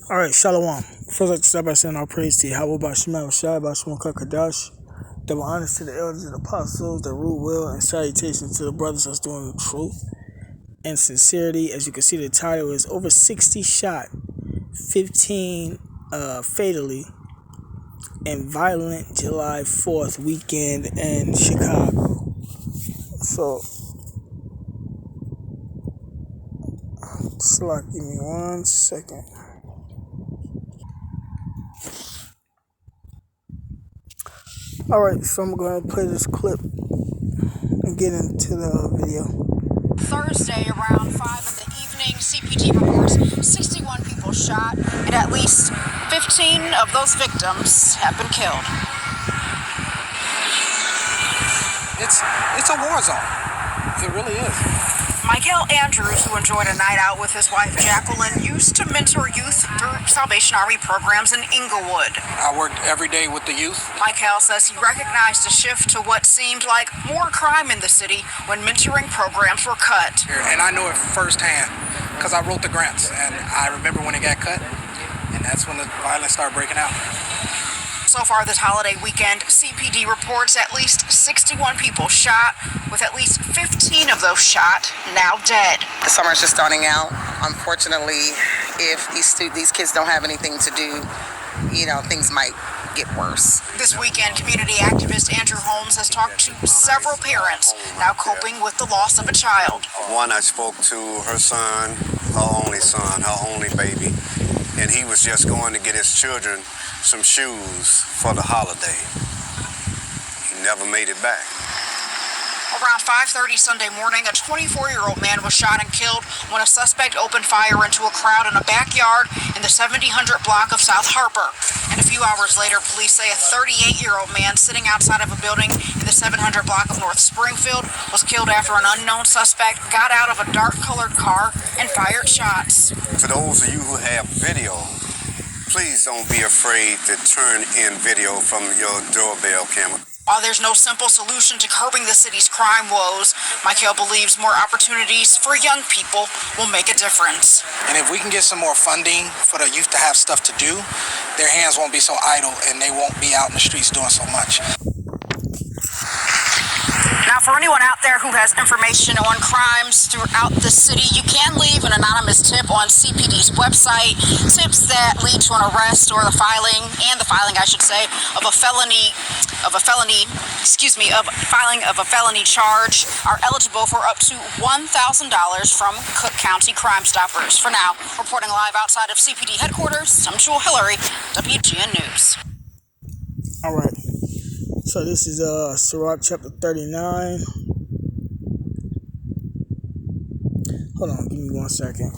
All right, Shalom. First, like to start by saying our praise to Yahweh by Shema Shai by Shema Kadash. Double honors to the elders and apostles that rule well, and salutations to the brothers that's doing the truth and sincerity. As you can see, the title is over 60 shot, 15 fatally, and violent July 4th weekend in Chicago. So, give me 1 second. Alright, so I'm going to play this clip and get into the video. Thursday around 5 in the evening, CPD reports 61 people shot and at least 15 of those victims have been killed. It's a war zone. It really is. Michael Andrews, who enjoyed a night out with his wife Jacqueline, used to mentor youth through Salvation Army programs in Inglewood. I worked every day with the youth. Michael says he recognized a shift to what seemed like more crime in the city when mentoring programs were cut. And I know it firsthand because I wrote the grants, and I remember when it got cut, and that's when the violence started breaking out. So far this holiday weekend, CPD reports at least 61 people shot, with at least 15 of those shot now dead. The summer's just starting out. Unfortunately, if these kids don't have anything to do, things might get worse. This weekend, community activist Andrew Holmes has talked to several parents now coping with the loss of a child. One, I spoke to her son, her only baby, and he was just going to get his children some shoes for the holiday. He never made it back. Around 5:30 Sunday morning, a 24-year-old man was shot and killed when a suspect opened fire into a crowd in a backyard in the 1700 block of South Harper. And a few hours later, police say a 38-year-old man sitting outside of a building in the 700 block of North Springfield was killed after an unknown suspect got out of a dark-colored car and fired shots. For those of you who have video, please don't be afraid to turn in video from your doorbell camera. While there's no simple solution to curbing the city's crime woes, Michael believes more opportunities for young people will make a difference. And if we can get some more funding for the youth to have stuff to do, their hands won't be so idle and they won't be out in the streets doing so much. Now, for anyone out there who has information on crimes throughout the city, you can leave an anonymous tip on CPD's website. Tips that lead to an arrest or the filing of a felony charge are eligible for up to $1,000 from Cook County Crime Stoppers. For now, reporting live outside of CPD headquarters, I'm Jewel Hillary, WGN News. All right. So this is Sirach chapter 39. Hold on, give me 1 second.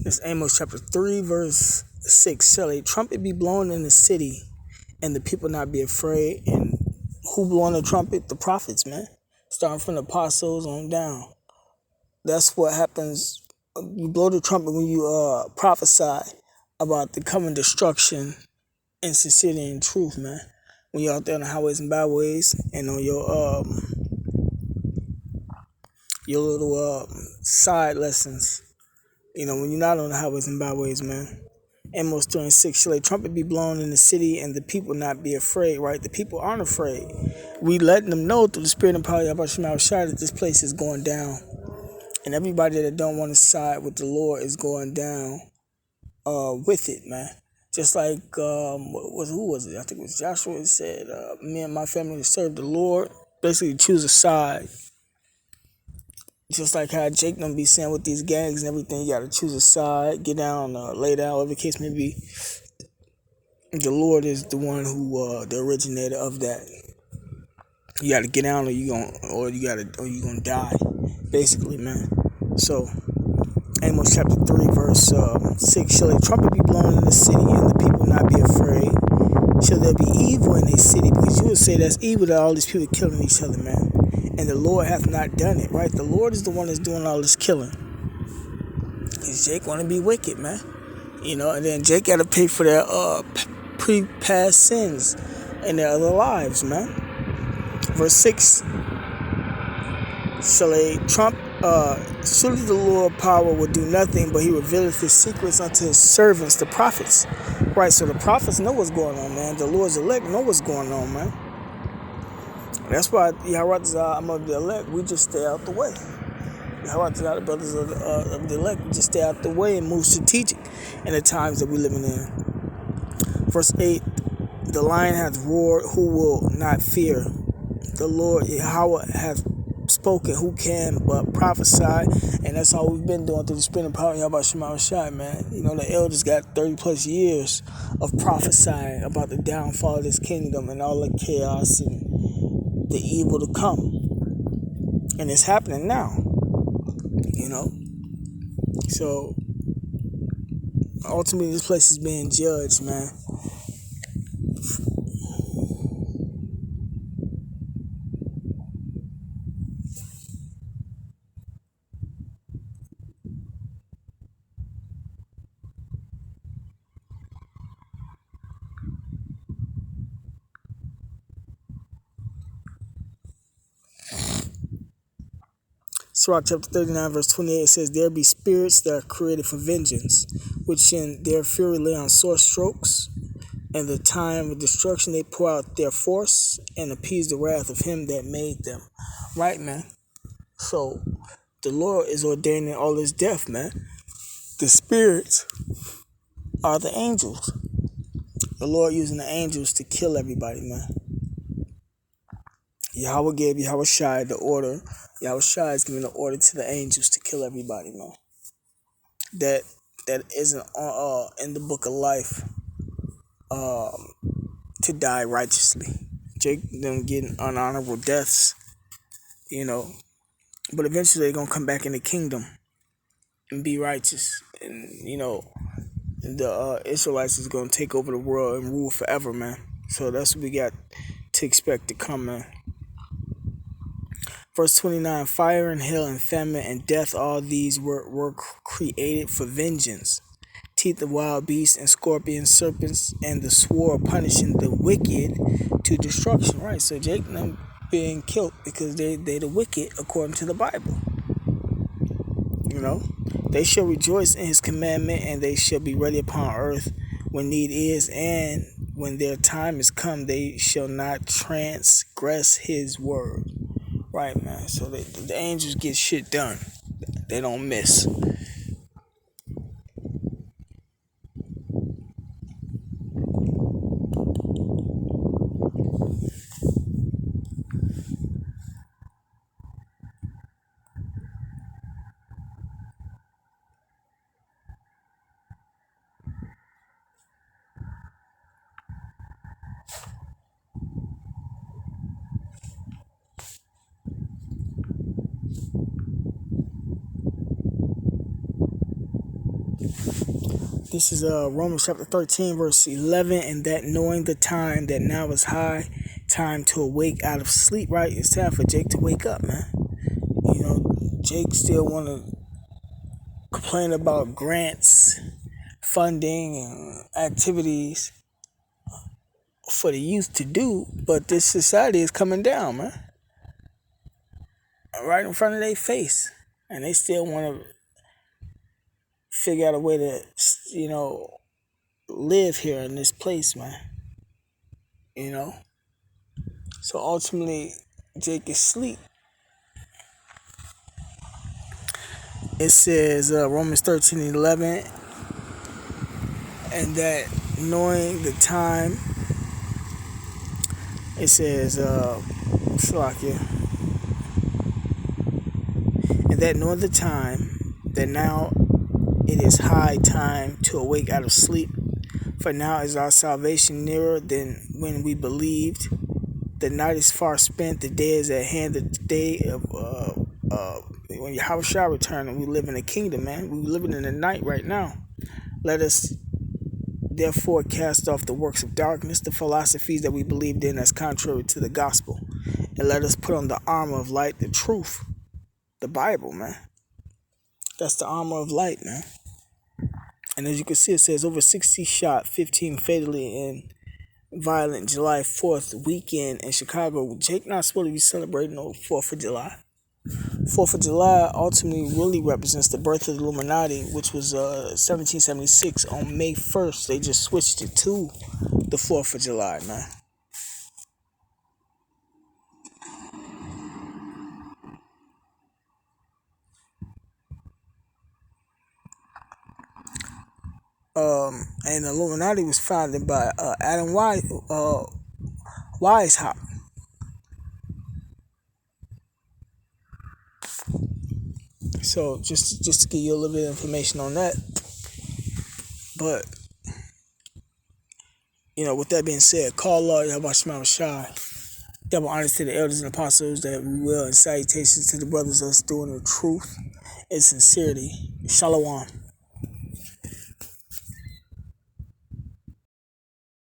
It's Amos chapter 3, verse 6. Shall a trumpet be blown in the city, and the people not be afraid? And who blowing the trumpet? The prophets, man. Starting from the apostles on down. That's what happens. You blow the trumpet when you prophesy about the coming destruction and sincerity and truth, man. When you're out there on the highways and byways and on your little side lessons. When you're not on the highways and byways, man. Amos 3 and 6, shall a trumpet be blown in the city and the people not be afraid, right? The people aren't afraid. We letting them know through the spirit and power of Shema Shai that this place is going down. And everybody that don't want to side with the Lord is going down with it, man. Just like, who was it? I think it was Joshua that said, me and my family serve the Lord. Basically choose a side. Just like how Jake don't be saying with these gangs and everything, you gotta choose a side, get down, lay down, whatever the case may be. The Lord is the one who, the originator of that. You gotta get down, or you gonna die, basically, man. So, Amos chapter 3, verse 6, shall a trumpet be blown in the city, and the people not be afraid? shall there be evil in a city, because you would say that's evil that all these people killing each other, man. And the Lord hath not done it, right? The Lord is the one that's doing all this killing. Because Jake want to be wicked, man. And then Jake got to pay for their pre-past sins in their other lives, man. Verse 6, shall a trump, surely the Lord power will do nothing, but he revealeth his secrets unto his servants, the prophets. Right, so the prophets know what's going on, man. The Lord's elect know what's going on, man. That's why I'm of the elect, we just stay out the way. The brothers of the elect, we just stay out the way and move strategic in the times that we're living in. Verse 8, the lion hath roared, who will not fear? The Lord Yahweh hath spoken, who can but prophesy? And that's all we've been doing through the spirit and power of Yahweh Shema Shai, man. The elders got 30 plus years of prophesying about the downfall of this kingdom and all the chaos and the evil to come. And it's happening now. So ultimately this place is being judged, man. Sirach chapter 39 verse 28 says, there be spirits that are created for vengeance, which in their fury lay on sore strokes. And the time of destruction they pour out their force and appease the wrath of him that made them. Right, man? So the Lord is ordaining all this death, man. The spirits are the angels. The Lord using the angels to kill everybody, man. Yahweh gave Yahweh Shai the order. Yahweh Shai is giving the order to the angels to kill everybody, man. That isn't in the book of life to die righteously. Jake them getting unhonorable deaths, but eventually they're gonna come back in the kingdom and be righteous, and the Israelites is gonna take over the world and rule forever, man. So that's what we got to expect to come, man. Verse 29, fire and hail and famine and death, all these were created for vengeance. Teeth of wild beasts and scorpions, serpents, and the sword punishing the wicked to destruction. Right, so Jake and them being killed because they the wicked according to the Bible. They shall rejoice in his commandment, and they shall be ready upon earth when need is, and when their time is come, they shall not transgress his word. Right, man. So the angels get shit done. They don't miss. This is Romans chapter 13, verse 11, and that knowing the time that now is high time to awake out of sleep, right? It's time for Jake to wake up, man. Jake still want to complain about grants, funding, and activities for the youth to do, but this society is coming down, man. Right in front of their face. And they still want to figure out a way to, live here in this place, man. So ultimately, Jake is asleep. It says, Romans 13:11, and that knowing the time, it says, Shalakia, and that knowing the time, that now it is high time to awake out of sleep, for now is our salvation nearer than when we believed. The night is far spent, the day is at hand, the day of when Yahweh shall return, and we live in a kingdom, man. We're living in the night right now. Let us Therefore, cast off the works of darkness, the philosophies that we believed in as contrary to the gospel, and let us put on the armor of light, the truth, the Bible, man. That's the armor of light, man. And as you can see, it says over 60 shot, 15 fatally in violent July 4th weekend in Chicago. Jake not supposed to be celebrating no 4th of July. 4th of July ultimately really represents the birth of the Illuminati, which was 1776. On May 1st, they just switched it to the 4th of July, man. And the Illuminati was founded by Adam Weishaupt. So just to give you a little bit of information on that. But with that being said, call Lord Yahweh Shema Shai. Double honors to the elders and apostles that we will, and salutations to the brothers that's doing the truth and sincerity. Shalom.